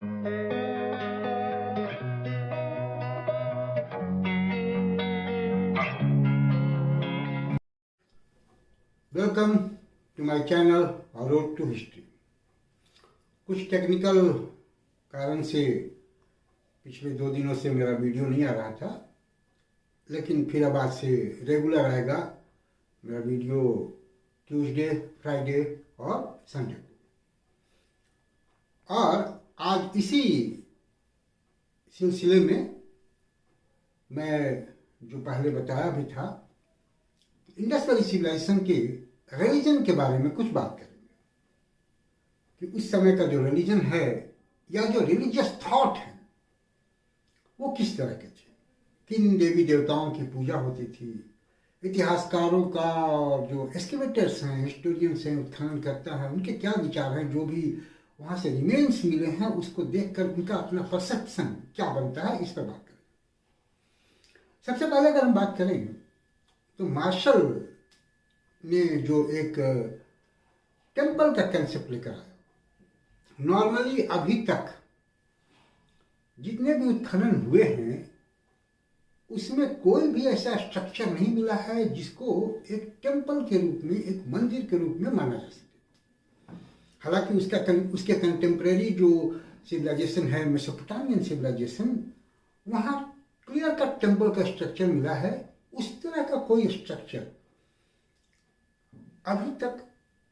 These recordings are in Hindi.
Welcome to my channel road to history. कुछ टेक्निकल कारण से पिछले 2 दिनों से मेरा वीडियो नहीं आ रहा था, लेकिन फिर अब आज से रेगुलर आएगा मेरा वीडियो ट्यूसडे, फ्राइडे और संडे को। और आज इसी सिलसिले में मैं जो पहले बताया भी था, इंडस वैली सिविलाइजेशन के रिलीजन के बारे में कुछ बात करेंगे कि उस समय का जो रिलीजन है या जो रिलीजियस थॉट है वो किस तरह के थे, किन देवी देवताओं की पूजा होती थी। इतिहासकारों का और जो एस्केवेटर्स हैं, हिस्टोरियंस हैं, उत्खनन करता है, उनके क्या विचार हैं, जो भी वहाँ से रिमेन्स मिले हैं उसको देखकर उनका अपना परसेप्शन क्या बनता है, इस पर बात करें। सबसे पहले अगर हम बात करें तो मार्शल ने जो एक टेम्पल का कंसेप्ट लेकर आया। नॉर्मली अभी तक जितने भी उत्खनन हुए हैं उसमें कोई भी ऐसा स्ट्रक्चर नहीं मिला है जिसको एक टेम्पल के रूप में, एक मंदिर के रूप में माना जा सके। हालांकि उसके कंटेम्प्रेरी जो सिविलाइजेशन है, मेसोपोटामियन सिविलाइजेशन, वहाँ क्लियर कट टेम्पल का स्ट्रक्चर मिला है। उस तरह का कोई स्ट्रक्चर अभी तक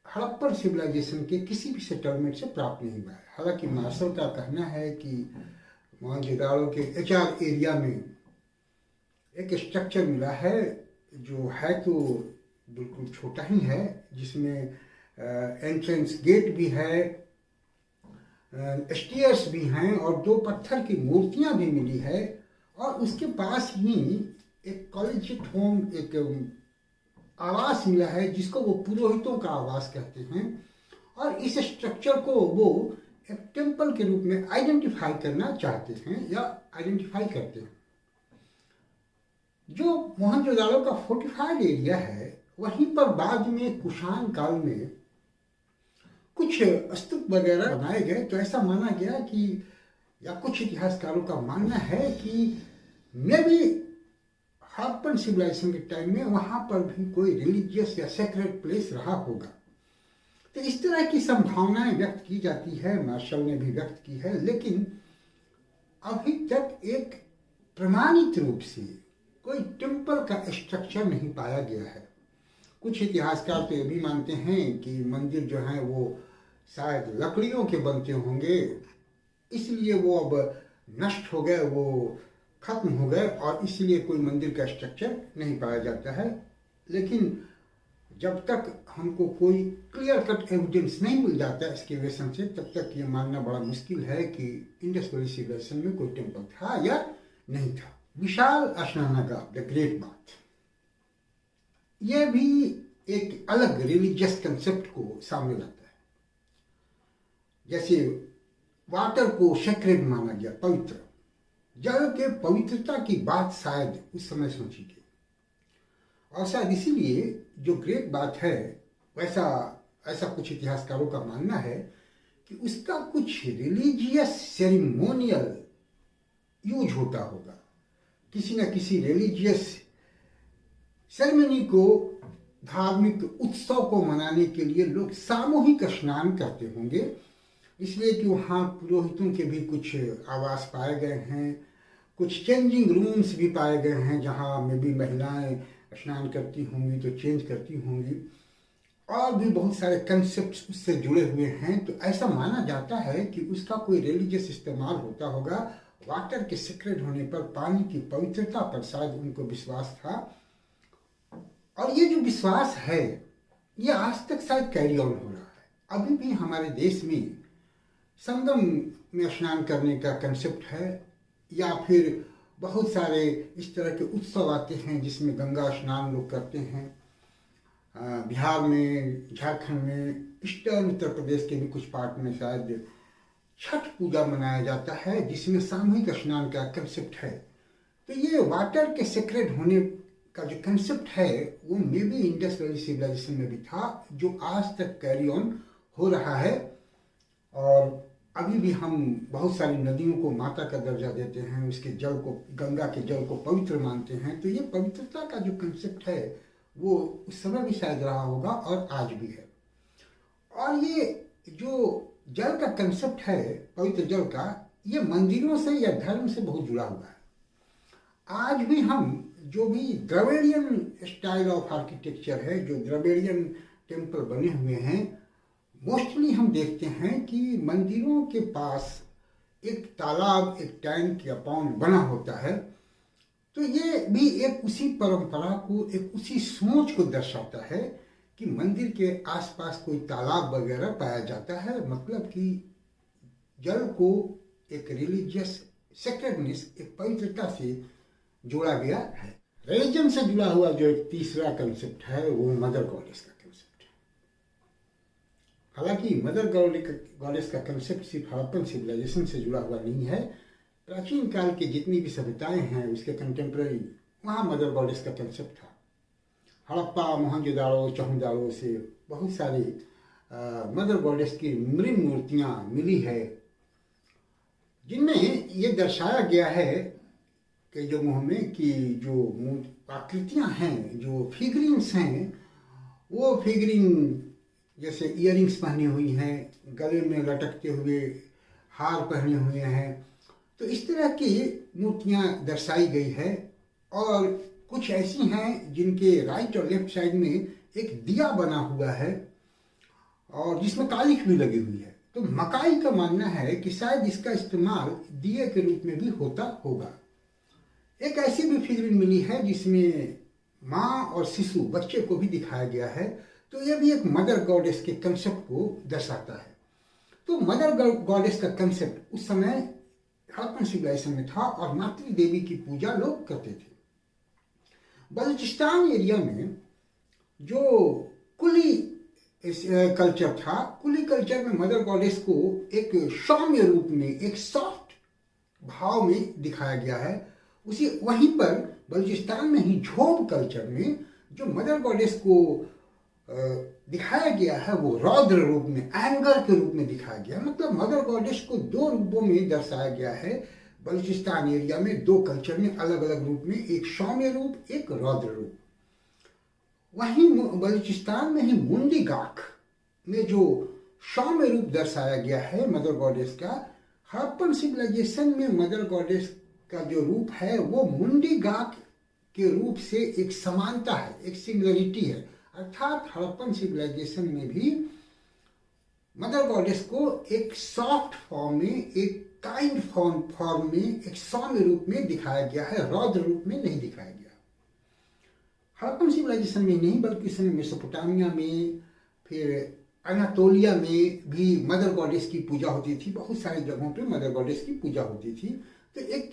हड़प्पन सिविलाइजेशन के किसी भी सेटलमेंट से प्राप्त नहीं हुआ है। हालांकि मार्शल का कहना है कि मोहनजोदाड़ो के एचआर एरिया में एक स्ट्रक्चर मिला है जो है तो बिल्कुल छोटा ही है, जिसमें एंट्रेंस गेट भी है, स्टेयर्स भी हैं और 2 पत्थर की मूर्तियां भी मिली है। और उसके पास ही एक कॉलेजिएट होम, एक आवास मिला है जिसको वो पुरोहितों का आवास कहते हैं। और इस स्ट्रक्चर को वो एक टेम्पल के रूप में आइडेंटिफाई करना चाहते हैं या आइडेंटिफाई करते हैं। जो मोहनजोदाड़ो का फोर्टिफाइड एरिया है, वहीं पर बाद में कुषाण काल में कुछ स्तूप वगैरह बनाए गए। तो ऐसा माना गया कि, या कुछ इतिहासकारों का मानना है कि मे भी हड़प्पन सिविलाइजेशन के टाइम में वहां पर भी कोई रिलीजियस या सेक्रेट प्लेस रहा होगा। तो इस तरह की संभावनाएं व्यक्त की जाती है, मार्शल ने भी व्यक्त की है, लेकिन अभी तक एक प्रमाणित रूप से कोई टेम्पल का स्ट्रक्चर नहीं पाया गया है। कुछ इतिहासकार तो ये भी मानते हैं कि मंदिर जो है वो शायद लकड़ियों के बनते होंगे, इसलिए वो अब नष्ट हो गए, वो खत्म हो गए और इसलिए कोई मंदिर का स्ट्रक्चर नहीं पाया जाता है। लेकिन जब तक हमको कोई क्लियर कट एविडेंस नहीं मिल जाता है एक्सकेवेशन से, तब तक ये मानना बड़ा मुश्किल है कि इंडस वैली सिविलाइजेशन में कोई टेम्पल था या नहीं था। विशाल स्नानागार, द ग्रेट बाथ, ये भी एक अलग रिलीजियस कंसेप्ट को सामने लाता है। जैसे वाटर को सेक्रेड माना गया, पवित्र, जल के पवित्रता की बात शायद उस समय सोची गई और शायद इसीलिए जो ग्रेट बात है, ऐसा कुछ इतिहासकारों का मानना है कि उसका कुछ रिलीजियस सेरेमोनियल यूज होता होगा। किसी न किसी रिलीजियस सेरेमनी को, धार्मिक उत्सव को मनाने के लिए लोग सामूहिक स्नान करते होंगे, इसलिए कि वहाँ पुरोहितों के भी कुछ आवास पाए गए हैं, कुछ चेंजिंग रूम्स भी पाए गए हैं जहाँ में भी महिलाएं स्नान करती होंगी तो चेंज करती होंगी, और भी बहुत सारे कंसेप्ट उससे जुड़े हुए हैं। तो ऐसा माना जाता है कि उसका कोई रिलीजियस इस्तेमाल होता होगा। वाटर के सीक्रेट होने पर, पानी की पवित्रता पर शायद उनको विश्वास था। और ये जो विश्वास है ये आज तक शायद कैरी ऑन हो रहा है। अभी भी हमारे देश में संगम में स्नान करने का कंसेप्ट है, या फिर बहुत सारे इस तरह के उत्सव आते हैं जिसमें गंगा स्नान लोग करते हैं। बिहार में, झारखंड में, ईस्टर्न उत्तर प्रदेश के भी कुछ पार्ट में शायद छठ पूजा मनाया जाता है जिसमें सामूहिक स्नान का कंसेप्ट है। तो ये वाटर के सेक्रेड होने का जो कंसेप्ट है वो maybe Indus valley civilization में भी था, जो आज तक कैरी ऑन हो रहा है। और अभी भी हम बहुत सारी नदियों को माता का दर्जा देते हैं, उसके जल को, गंगा के जल को पवित्र मानते हैं। तो ये पवित्रता का जो कंसेप्ट है वो उस समय भी शायद रहा होगा और आज भी है। और ये जो जल का कंसेप्ट है, पवित्र जल का, ये मंदिरों से या धर्म से बहुत जुड़ा हुआ है। आज भी हम जो भी द्रविडियन स्टाइल ऑफ आर्किटेक्चर है, जो द्रविडियन टेम्पल बने हुए हैं, मोस्टली हम देखते हैं कि मंदिरों के पास एक तालाब, एक टैंक या पॉन्ड बना होता है। तो ये भी एक उसी परंपरा को, एक उसी सोच को दर्शाता है कि मंदिर के आसपास कोई तालाब वगैरह पाया जाता है, मतलब कि जल को एक रिलीजियस सेक्रेडनेस, एक पवित्रता से जोड़ा गया है। रिलीजन से जुड़ा हुआ जो एक तीसरा कंसेप्ट है वो मदर गॉडेस का कंसेप्ट है। हालांकि मदर गॉडेस का कंसेप्ट सिर्फ हड़प्पन सिविलाइजेशन से जुड़ा हुआ नहीं है। प्राचीन काल की जितनी भी सभ्यताएं हैं उसके कंटेम्प्रेरी, वहाँ मदर गॉडेस का कंसेप्ट था। हड़प्पा, मोहनजोदाड़ो, चहुदाड़ो से बहुत सारी मदर गॉडेस की मृण मूर्तियाँ मिली है, जिनमें ये दर्शाया गया है कि जो मुँह में कि जो आकृतियाँ हैं, जो फिगरिंग्स हैं, वो फिगरिंग जैसे इयरिंग्स पहनी हुई हैं, गले में लटकते हुए हार पहने हुए हैं, तो इस तरह की मूर्तियाँ दर्शाई गई है। और कुछ ऐसी हैं जिनके राइट और लेफ्ट साइड में एक दिया बना हुआ है और जिसमें कालिख भी लगी हुई है। तो मकाई का मानना है कि शायद इसका इस्तेमाल दिए के रूप में भी होता होगा। एक ऐसी भी फिगरिंग मिली है जिसमें माँ और शिशु, बच्चे को भी दिखाया गया है। तो यह भी एक मदर गॉडेस के कंसेप्ट को दर्शाता है। तो मदर गॉडेस का कंसेप्ट उस समय हड़प्पन सिविलाइजेशन में था और मातृ देवी की पूजा लोग करते थे। बलूचिस्तान एरिया में जो कुली कल्चर था, कुली कल्चर में मदर गॉडेस को एक सौम्य रूप में, एक सॉफ्ट भाव में दिखाया गया है। उसी वहीं पर बलूचिस्तान में ही झोब कल्चर में जो मदर गॉडेस को दिखाया गया है वो रौद्र रूप में, एंगर के रूप में दिखाया गया। मतलब मदर गॉडेस को दो रूपों में दर्शाया गया है बलूचिस्तान एरिया में, दो कल्चर में अलग अलग रूप में, एक सौम्य रूप, एक रौद्र रूप। वहीं बलूचिस्तान में ही मुंडी गाक में जो सौम्य रूप दर्शाया गया है मदर गॉडेस का, हड़प्पन सिविलाइजेशन में मदर गॉडेस का जो रूप है वो मुंडी गाक के रूप से एक समानता है, एक सिमिलरिटी है। अर्थात हड़प्पन सिविलाइजेशन में भी मदर गॉडेस को एक सॉफ्ट फॉर्म में, एक काइंड फॉर्म में, एक सौम्य रूप में दिखाया गया है, रौद्र रूप में नहीं दिखाया गया। हड़प्पन सिविलाइजेशन में नहीं बल्कि इस समय मेसोपोटामिया में, फिर अनातोलिया में भी मदर गॉडेस की पूजा होती थी। बहुत सारी जगहों पे मदर गॉडेस की पूजा होती थी। तो एक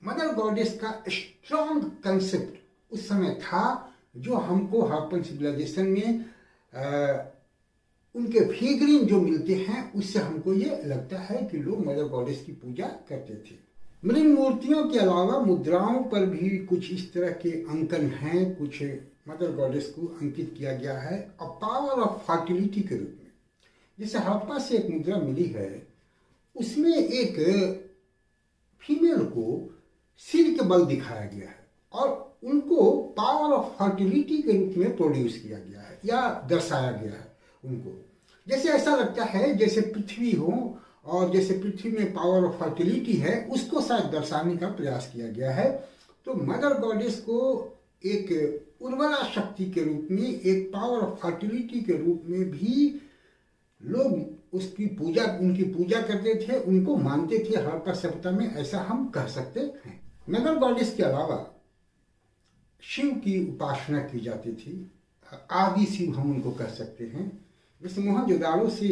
मदर गॉडेस का स्ट्रॉन्ग कंसेप्ट उस समय था जो हमको हड़प्पन सिविलाइजेशन में उनके फिगरिंग जो मिलते हैं उससे हमको ये लगता है कि लोग मदर गॉडेस की पूजा करते थे। मृण मूर्तियों के अलावा मुद्राओं पर भी कुछ इस तरह के अंकन हैं, कुछ मदर गॉडेस को अंकित किया गया है और पावर ऑफ फर्टिलिटी के रूप में। जैसे हड़प्पा से एक मुद्रा मिली है, उसमें एक फीमेल को सिर के बल दिखाया गया है और उनको पावर ऑफ फर्टिलिटी के रूप में प्रोड्यूस किया गया है या दर्शाया गया है उनको। जैसे ऐसा लगता है जैसे पृथ्वी हो और जैसे पृथ्वी में पावर ऑफ फर्टिलिटी है, उसको शायद दर्शाने का प्रयास किया गया है। तो मदर गॉडेस को एक उर्वरा शक्ति के रूप में, एक पावर ऑफ फर्टिलिटी के रूप में भी लोग उसकी पूजा, उनकी पूजा करते थे, उनको मानते थे हड़प्पा सभ्यता में, ऐसा हम कह सकते हैं। मदर गॉडेस के अलावा शिव की उपासना की जाती थी, आदि शिव हम उनको कह सकते हैं। जैसे मोहनजोदाड़ो से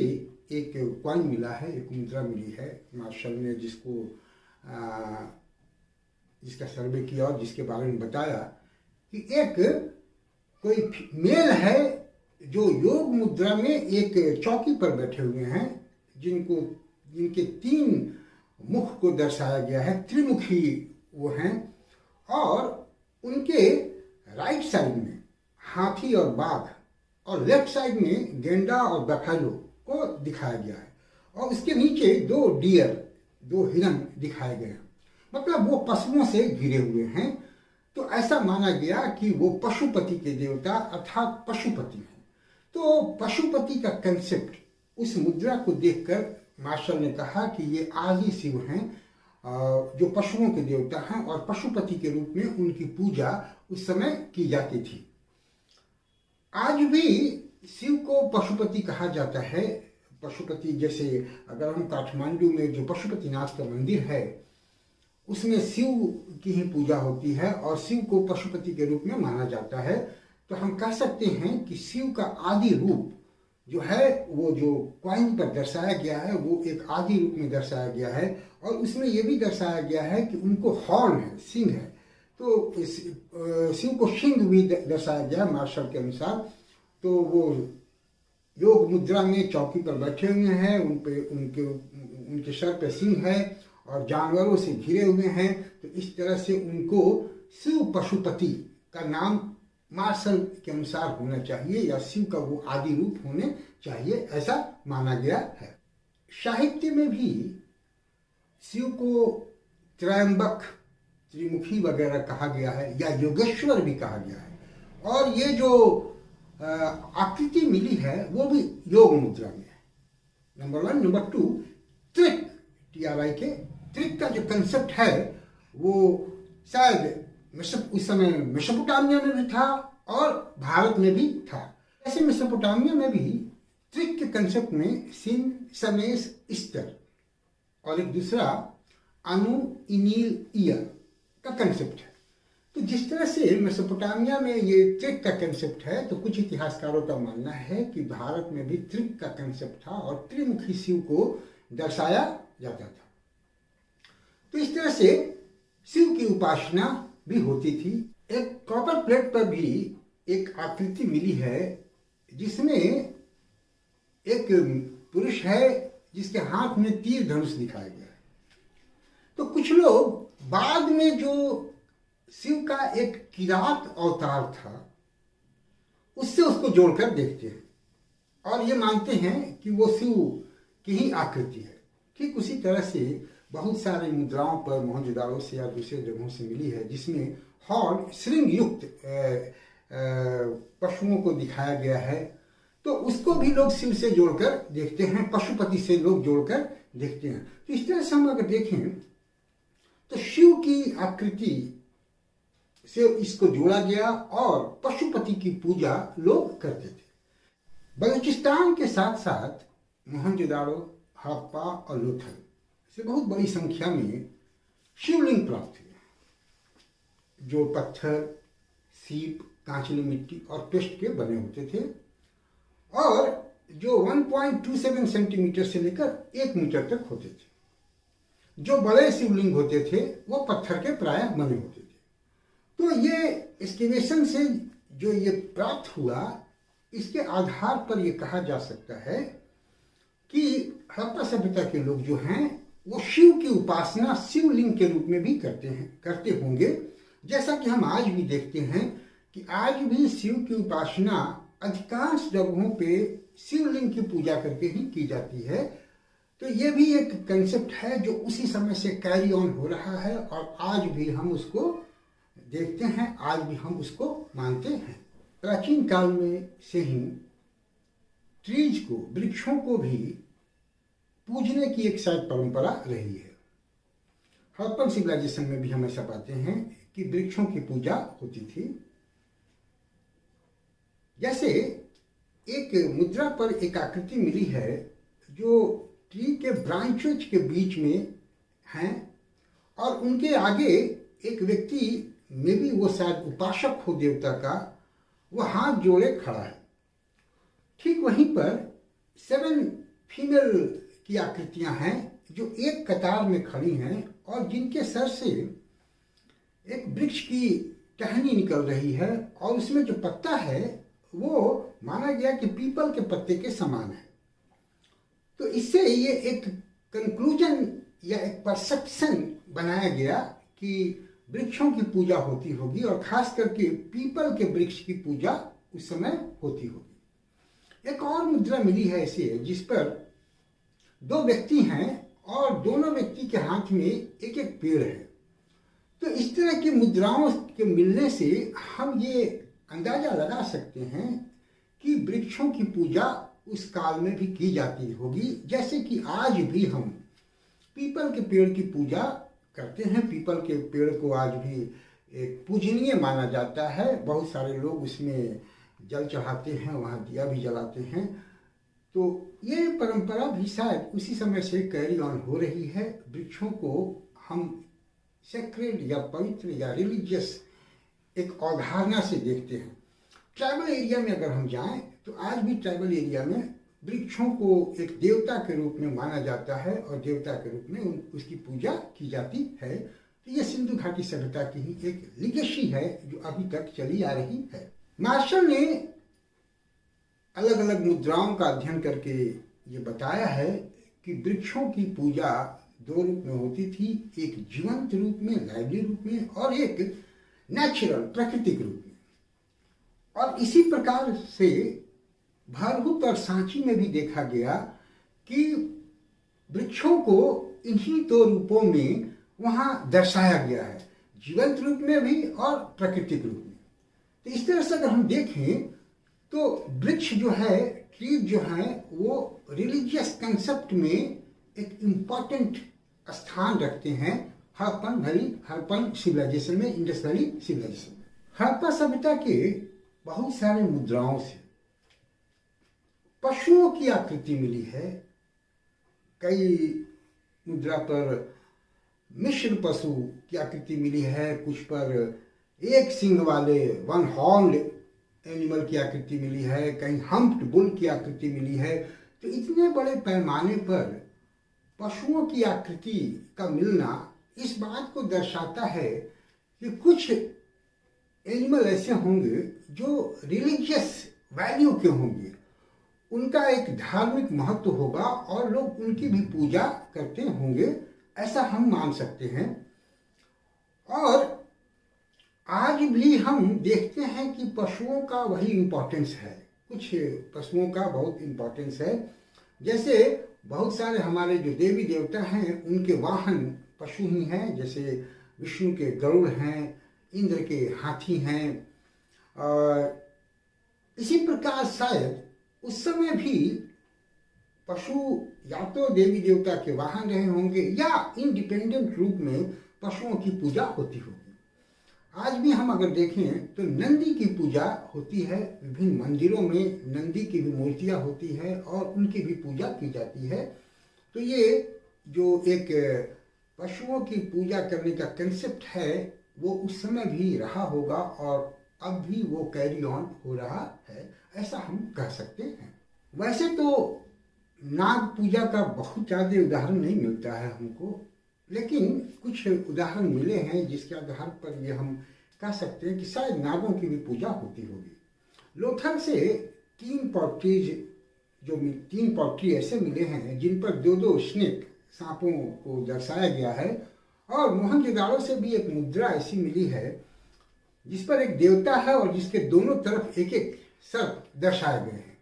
एक कॉइन मिला है, एक मुद्रा मिली है मार्शल ने, जिसका सर्वे किया और जिसके बारे में बताया कि एक कोई मेल है जो योग मुद्रा में एक चौकी पर बैठे हुए हैं, जिनके 3 मुख को दर्शाया गया है, त्रिमुखी वो हैं, और उनके राइट साइड में हाथी और बाघ और लेफ्ट साइड में गेंडा और बफेलो को दिखाया गया है। और उसके नीचे दो डियर, दो हिरन दिखाए गए, मतलब वो पशुओं से घिरे हुए हैं। तो ऐसा माना गया कि वो पशुपति के देवता अर्थात पशुपति हैं। तो पशुपति का कंसेप्ट उस मुद्रा को देखकर मार्शल ने कहा कि ये आदि शिव हैं जो पशुओं के देवता हैं, और पशुपति के रूप में उनकी पूजा उस समय की जाती थी। आज भी शिव को पशुपति कहा जाता है। पशुपति जैसे अगर हम काठमांडू में जो पशुपतिनाथ का मंदिर है उसमें शिव की ही पूजा होती है और शिव को पशुपति के रूप में माना जाता है। तो हम कह सकते हैं कि शिव का आदि रूप जो है वो जो कॉइन पर दर्शाया गया है वो एक आदि रूप में दर्शाया गया है, और उसमें ये भी दर्शाया गया है कि उनको हॉर्न है, सिंह है। तो शिव को सिंह भी दर्शाया गया मार्शल के अनुसार। तो वो योग मुद्रा में चौकी पर बैठे हुए हैं, उनके सर पे सिंह है और जानवरों से घिरे हुए हैं। तो इस तरह से उनको शिव पशुपति का नाम मार्शल के अनुसार होना चाहिए, या शिव का वो आदि रूप होने चाहिए, ऐसा माना गया है। साहित्य में भी शिव को त्रयंबक, त्रिमुखी वगैरह कहा गया है, या योगेश्वर भी कहा गया है। और ये जो आकृति मिली है वो भी योग मुद्रा में है, नंबर 1। नंबर 2, त्रिक, TRI के त्रिक का जो कंसेप्ट है वो शायद उस समय मेसोपोटामिया में भी था और भारत में भी था। ऐसे मेसोपोटामिया में भी त्रिक के कंसेप्ट में सिन, समेस, स्तर और एक दूसरा अनु, इनील, ईयर का कंसेप्ट है। तो जिस तरह से मेसोपोटामिया में ये त्रिक का कंसेप्ट है, तो कुछ इतिहासकारों का मानना है कि भारत में भी त्रिक का कंसेप्ट था और त्रिमुखी शिव को दर्शाया जाता था। तो इस तरह से शिव की उपासना भी होती थी। एक कॉपर प्लेट पर भी एक आकृति मिली है जिसमें एक पुरुष है जिसके हाथ में तीर धनुष दिखाया गया है। तो कुछ लोग बाद में जो शिव का एक किरात अवतार था उससे उसको जोड़कर देखते हैं और ये मानते हैं कि वो शिव की ही आकृति है। ठीक उसी तरह से बहुत सारी मुद्राओं पर मोहनजोदाड़ो से या दूसरे जगहों से मिली है जिसमें हॉर्न, श्रृंग युक्त पशुओं को दिखाया गया है। तो उसको भी लोग शिव से जोड़कर देखते हैं, पशुपति से लोग जोड़कर देखते हैं। तो इस तरह से हम अगर देखें तो शिव की आकृति से इसको जोड़ा गया और पशुपति की पूजा लोग करते थे। बलूचिस्तान के साथ साथ मोहनजोदाड़ो, हड़प्पा और लोथल से बहुत बड़ी संख्या में शिवलिंग प्राप्त हुए जो पत्थर, सीप, कांचली मिट्टी और पेस्ट के बने होते थे और जो 1.27 सेंटीमीटर से लेकर 1 मीटर तक होते थे। जो बड़े शिवलिंग होते थे वो पत्थर के प्रायः बने होते थे। तो ये एक्सकेवेशन से जो ये प्राप्त हुआ, इसके आधार पर ये कहा जा सकता है कि हड़प्पा सभ्यता के लोग जो हैं वो शिव की उपासना शिवलिंग के रूप में भी करते होंगे। जैसा कि हम आज भी देखते हैं कि आज भी शिव की उपासना अधिकांश जगहों पे शिवलिंग की पूजा करके ही की जाती है। तो ये भी एक कंसेप्ट है जो उसी समय से कैरी ऑन हो रहा है और आज भी हम उसको देखते हैं, आज भी हम उसको मानते हैं। प्राचीन काल में से ही ट्रीज को, वृक्षों को भी पूजने की एक शायद परंपरा रही है। हड़प्पन सिविलाइजेशन में भी हम ऐसा पाते हैं कि वृक्षों की पूजा होती थी। जैसे एक मुद्रा पर एक आकृति मिली है जो ट्री के ब्रांचेज के बीच में हैं और उनके आगे एक व्यक्ति, में भी वो शायद उपासक हो देवता का, वो हाथ जोड़े खड़ा है। ठीक वहीं पर 7 फीमेल की आकृतियां हैं जो एक कतार में खड़ी हैं और जिनके सर से एक वृक्ष की टहनी निकल रही है और उसमें जो पत्ता है वो माना गया कि पीपल के पत्ते के समान है। तो इससे ये एक कंक्लूजन या एक परसेप्शन बनाया गया कि वृक्षों की पूजा होती होगी और खास करके पीपल के वृक्ष की पूजा उस समय होती होगी। एक और मुद्रा मिली है ऐसे जिस पर दो व्यक्ति हैं और दोनों व्यक्ति के हाथ में एक एक पेड़ है। तो इस तरह की मुद्राओं के मिलने से हम ये अंदाजा लगा सकते हैं कि वृक्षों की पूजा उस काल में भी की जाती होगी, जैसे कि आज भी हम पीपल के पेड़ की पूजा करते हैं। पीपल के पेड़ को आज भी एक पूजनीय माना जाता है। बहुत सारे लोग उसमें जल चढ़ाते हैं, वहाँ दिया भी जलाते हैं। तो ये परंपरा भी शायद उसी समय से कैरी ऑन हो रही है। वृक्षों को हम सेक्रेड या पवित्र या रिलीजियस एक अवधारणा से देखते हैं। ट्राइबल एरिया में अगर हम जाएं तो आज भी ट्राइबल एरिया में वृक्षों को एक देवता के रूप में माना जाता है और देवता के रूप में उसकी पूजा की जाती है। तो ये सिंधु घाटी सभ्यता की ही एक लिगेसी है जो अभी तक चली आ रही है। मार्शल ने अलग अलग मुद्राओं का अध्ययन करके ये बताया है कि वृक्षों की पूजा दो रूप में होती थी, एक जीवंत रूप में, लाइवली रूप में, और एक नेचुरल प्राकृतिक रूप में। और इसी प्रकार से भरहुत और सांची में भी देखा गया कि वृक्षों को इन्हीं दो रूपों में वहां दर्शाया गया है, जीवंत रूप में भी और प्राकृतिक रूप में। तो इस तरह से अगर हम देखें तो वृक्ष जो है, ट्री जो है, वो रिलीजियस कंसेप्ट में एक इम्पॉर्टेंट स्थान रखते हैं हड़प्पन सिविलाइजेशन में, इंडस वैली सिविलाइजेशन में। हड़प्पा सभ्यता के बहुत सारे मुद्राओं से पशुओं की आकृति मिली है। कई मुद्रा पर मिश्र पशु की आकृति मिली है, कुछ पर एक सिंग वाले वन हॉर्न्ड एनिमल की आकृति मिली है, कहीं हम्प्ड बुल की आकृति मिली है। तो इतने बड़े पैमाने पर पशुओं की आकृति का मिलना इस बात को दर्शाता है कि कुछ एनिमल ऐसे होंगे जो रिलीजियस वैल्यू के होंगे, उनका एक धार्मिक महत्व होगा और लोग उनकी भी पूजा करते होंगे, ऐसा हम मान सकते हैं। और आज भी हम देखते हैं कि पशुओं का वही इम्पोर्टेंस है, कुछ पशुओं का बहुत इम्पोर्टेंस है। जैसे बहुत सारे हमारे जो देवी देवता हैं उनके वाहन पशु ही हैं, जैसे विष्णु के गरुड़ हैं, इंद्र के हाथी हैं। और इसी प्रकार शायद उस समय भी पशु या तो देवी देवता के वाहन रहे होंगे या इंडिपेंडेंट रूप में पशुओं की पूजा होती होगी। आज भी हम अगर देखें तो नंदी की पूजा होती है, विभिन्न मंदिरों में नंदी की भी मूर्तियां होती है और उनकी भी पूजा की जाती है। तो ये जो एक पशुओं की पूजा करने का कंसेप्ट है वो उस समय भी रहा होगा और अब भी वो कैरी ऑन हो रहा है, ऐसा हम कह सकते हैं। वैसे तो नाग पूजा का बहुत ज़्यादा उदाहरण नहीं मिलता है हमको, लेकिन कुछ उदाहरण मिले हैं जिसके आधार पर ये हम कह सकते हैं कि शायद नागों की भी पूजा होती होगी। लोथल से तीन पॉट्री ऐसे मिले हैं जिन पर दो दो स्नेक सांपों को दर्शाया गया है। और मोहनजोदाड़ो से भी एक मुद्रा ऐसी मिली है जिस पर एक देवता है और जिसके दोनों तरफ एक एक सर्प दर्शाए गए हैं।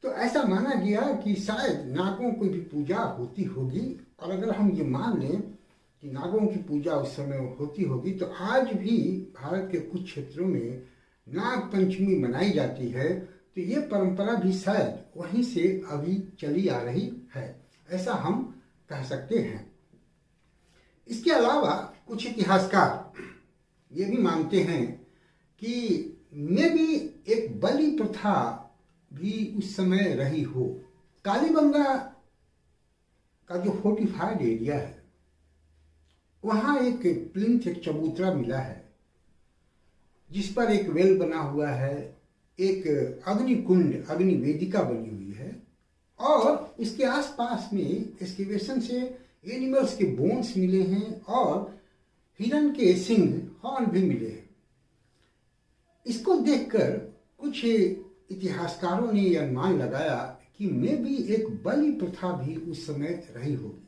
तो ऐसा माना गया कि शायद नागों की भी पूजा होती होगी। और अगर हम ये मान लें कि नागों की पूजा उस समय होती होगी तो आज भी भारत के कुछ क्षेत्रों में नाग पंचमी मनाई जाती है। तो ये परंपरा भी शायद वहीं से अभी चली आ रही है, ऐसा हम कह सकते हैं। इसके अलावा कुछ इतिहासकार ये भी मानते हैं कि मे भी एक बलि प्रथा भी उस समय रही हो। कालीबंगा का जो फोर्टिफाइड एरिया है वहाँ एक प्लिंथ, एक चबूतरा मिला है जिस पर एक वेल बना हुआ है, एक अग्नि कुंड, अग्नि वेदिका बनी हुई है और उसके आसपास में एक्सकेवेशन से एनिमल्स के बोन्स मिले हैं और हिरन के सिंग, हॉर्न भी मिले हैं। इसको देखकर कुछ इतिहासकारों ने यह अनुमान लगाया कि मे भी एक बलि प्रथा भी उस समय रही होगी।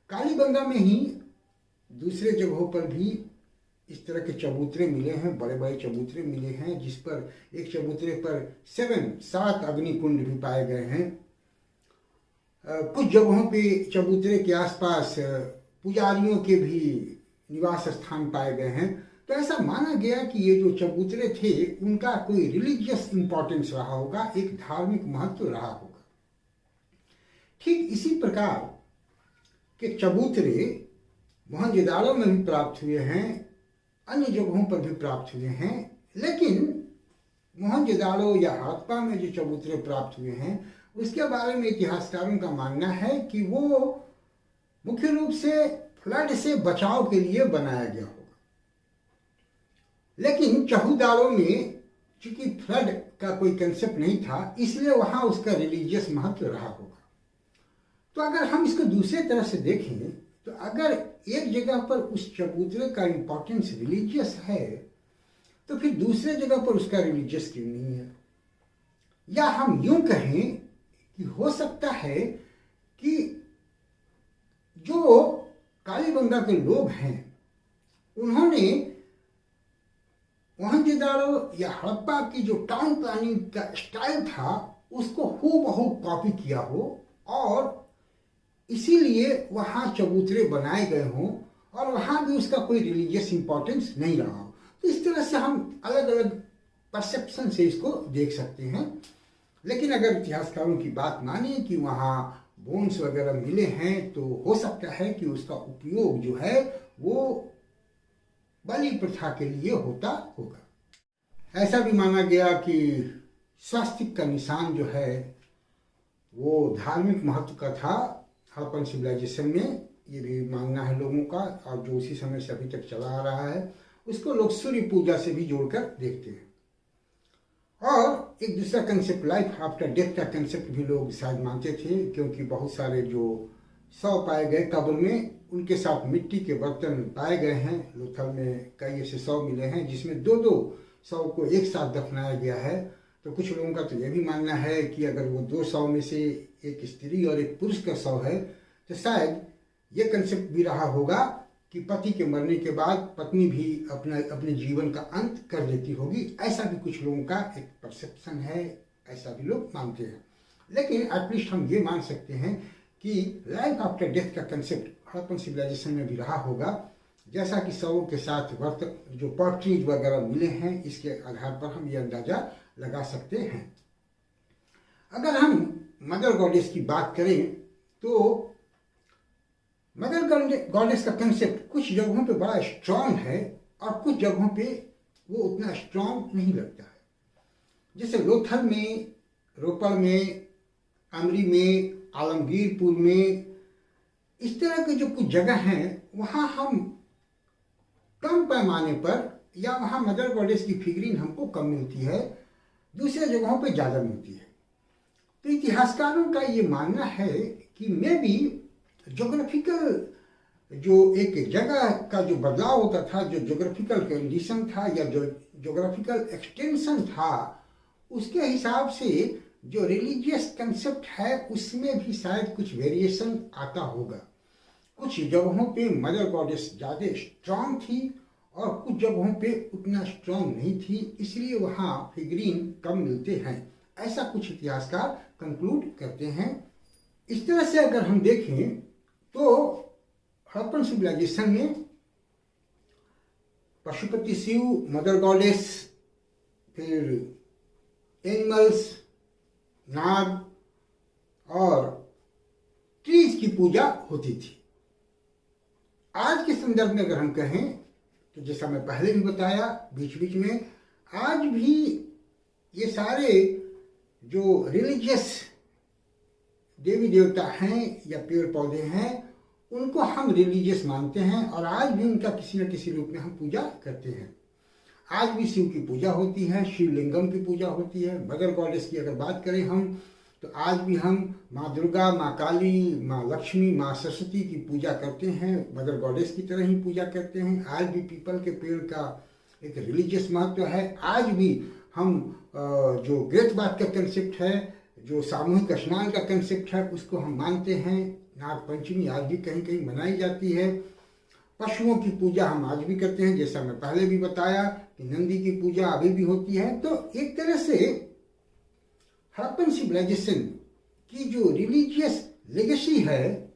कालीबंगा में ही दूसरे जगहों पर भी इस तरह के चबूतरे मिले हैं, बड़े बड़े चबूतरे मिले हैं, जिस पर एक चबूतरे पर 7 अग्नि कुंड भी पाए गए हैं। कुछ जगहों पे चबूतरे के आसपास पुजारियों के भी निवास स्थान पाए गए हैं। तो ऐसा माना गया कि ये जो चबूतरे थे उनका कोई रिलीजियस इंपॉर्टेंस रहा होगा, एक धार्मिक महत्व रहा होगा। ठीक इसी प्रकार के चबूतरे मोहनजोदाड़ो में भी प्राप्त हुए हैं, अन्य जगहों पर भी प्राप्त हुए हैं, लेकिन मोहनजोदाड़ो या हड़प्पा में जो चबूतरे प्राप्त हुए हैं उसके बारे में इतिहासकारों का मानना है कि वो मुख्य रूप से फ्लड से बचाव के लिए बनाया गया होगा। लेकिन चहूदाड़ो में चूंकि फ्लड का कोई कंसेप्ट नहीं था, इसलिए वहां उसका रिलीजियस महत्व रहा होगा। तो अगर हम इसको दूसरे तरह से देखें तो अगर एक जगह पर उस चबूतरे का इंपॉर्टेंस रिलीजियस है तो फिर दूसरे जगह पर उसका रिलीजियस क्यों नहीं है? या हम यूं कहें कि हो सकता है कि जो कालीबंगा के लोग हैं उन्होंने मोहनजोदाड़ो या हड़प्पा की जो टाउन प्लानिंग का स्टाइल था उसको हूबहू कॉपी किया हो और इसीलिए वहाँ चबूतरे बनाए गए हों और वहाँ भी उसका कोई रिलीजियस इंपॉर्टेंस नहीं रहा हो। तो इस तरह से हम अलग अलग परसेप्शन से इसको देख सकते हैं। लेकिन अगर इतिहासकारों की बात माने कि वहाँ बोन्स वगैरह मिले हैं तो हो सकता है कि उसका उपयोग जो है वो बलि प्रथा के लिए होता होगा। ऐसा भी माना गया कि स्वास्तिक का निशान जो है वो धार्मिक महत्व का था हड़प्पन सिविलाइजेशन में, ये भी मानना है लोगों का, और जो उसी समय से अभी तक चला आ रहा है उसको लोग सूर्य पूजा से भी जोड़कर देखते हैं। और एक दूसरा कंसेप्ट लाइफ आफ्टर डेथ का कंसेप्ट भी लोग शायद मानते थे, क्योंकि बहुत सारे जो शव पाए गए कब्र में उनके साथ मिट्टी के बर्तन पाए गए हैं। लोथल में कई ऐसे शव मिले हैं जिसमें दो दो शव को एक साथ दफनाया गया है। तो कुछ लोगों का तो यह भी मानना है कि अगर वो दो शव में से एक स्त्री और एक पुरुष का शव है तो शायद ये कंसेप्ट भी रहा होगा कि पति के मरने के बाद पत्नी भी अपने जीवन का अंत कर देती होगी। ऐसा भी कुछ लोगों का एक परसेप्शन है, ऐसा भी लोग मानते हैं। लेकिन एटलीस्ट हम ये मान सकते हैं कि लाइफ आफ्टर डेथ का कंसेप्ट हड़प्पन सिविलाइजेशन में भी रहा होगा, जैसा कि शवों के साथ जो पॉटरीज वगैरह मिले हैं इसके आधार पर हम ये अंदाजा लगा सकते हैं। अगर हम मदर गॉडेस की बात करें तो मदर गॉडेस का कंसेप्ट कुछ जगहों पे बड़ा स्ट्रांग है और कुछ जगहों पे वो उतना स्ट्रांग नहीं लगता है। जैसे लोथल में, रोपड़ में, अमरी में, आलमगीरपुर में, इस तरह के जो कुछ जगह हैं वहाँ हम कम पैमाने पर या वहाँ मदर गॉडेस की फिगरिंग हमको कम मिलती है, दूसरे जगहों पे ज़्यादा मिलती है। तो इतिहासकारों का ये मानना है कि मे बी जोग्राफिकल जो एक जगह का जो बदलाव होता था, जो जोग्राफिकल कंडीशन था या जो जोग्राफिकल एक्सटेंशन था, उसके हिसाब से जो रिलीजियस कंसेप्ट है उसमें भी शायद कुछ वेरिएशन आता होगा। कुछ जगहों पे मदर गॉडेस ज़्यादा स्ट्रांग थी और कुछ जगहों पे उतना स्ट्रांग नहीं थी, इसलिए वहाँ फिगरीन कम मिलते हैं, ऐसा कुछ इतिहासकार कंक्लूड करते हैं। इस तरह से अगर हम देखें तो हड़प्पन सिविलाइजेशन में पशुपति शिव, मदर गॉडेस, फिर एनिमल्स, नाग और ट्रीज की पूजा होती थी। आज के संदर्भ में अगर हम कहें तो जैसा मैं पहले भी बताया बीच बीच में, आज भी ये सारे जो रिलीजियस देवी देवता हैं या पेड़ पौधे हैं उनको हम रिलीजियस मानते हैं और आज भी उनका किसी न किसी रूप में हम पूजा करते हैं। आज भी शिव की पूजा होती है, शिवलिंगम की पूजा होती है। मदर गॉडेस की अगर बात करें हम तो आज भी हम माँ दुर्गा, माँ काली, माँ लक्ष्मी, माँ सरस्वती की पूजा करते हैं, मदर गॉडेस की तरह ही पूजा करते हैं। आज भी पीपल के पेड़ का एक रिलीजियस महत्व है। आज भी हम जो ग्रेट बाथ का कंसेप्ट है, जो सामूहिक स्नान का कंसेप्ट है, उसको हम मानते हैं। नाग पंचमी आज भी कहीं कहीं मनाई जाती है। पशुओं की पूजा हम आज भी करते हैं, जैसा मैं पहले भी बताया कि नंदी की पूजा अभी भी होती है। तो एक तरह से हड़प्पन सिविलाइजेशन की जो रिलीजियस लेगेसी है,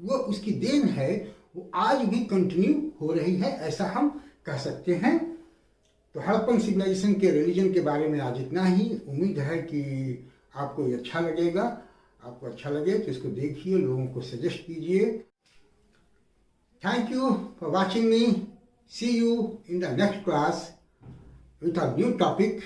वो उसकी देन है, वो आज भी कंटिन्यू हो रही है, ऐसा हम कह सकते हैं। तो हड़प्पन सिविलाइजेशन के रिलीजन के बारे में आज इतना ही। उम्मीद है कि आपको ये अच्छा लगेगा। आपको अच्छा लगे तो इसको देखिए, लोगों को सजेस्ट कीजिए। Thank you for watching me. See you in the next class with a new topic.